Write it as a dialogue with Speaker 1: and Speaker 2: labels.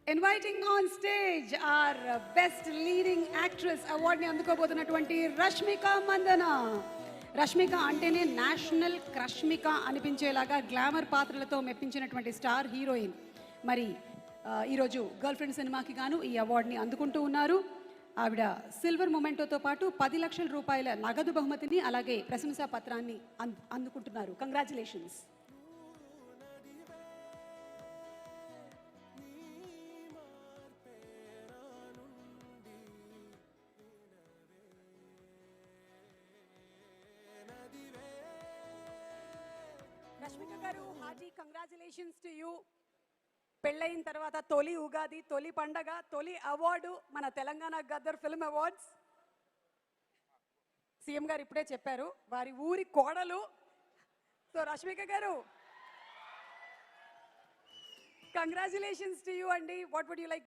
Speaker 1: Inviting on stage our best leading actress award ni అందుకోబోతున్నటువంటి Rashmika Mandanna. Rashmika అంటేనే national క్రష్మిక అనిపించేలాగా glamour పాత్రలతో మెప్పించినటువంటి star heroine. మరి ఈరోజు girl friend సినిమాకి గాను ఈ అవార్డుని అందుకుంటూ ఉన్నారు. ఆవిడ సిల్వర్ మొమెంటోతో పాటు 10 లక్షల రూపాయల నగదు బహుమతిని అలాగే ప్రశంసా పత్రాన్ని అందుకుంటున్నారు. కంగ్రాచులేషన్స్. రష్మిక గారు, హార్టీ కంగ్రాచులేషన్స్ టు యూ. పెళ్ళయిన తర్వాత తొలి ఉగాది, తొలి పండగ, తొలి అవార్డు మన Telangana Gaddar film awards. CM గారు ఇప్పుడే చెప్పారు వారి ఊరి కోడలు. సో రష్మిక గారు, కంగ్రాచులేషన్స్ టు యూ అండి. What would you like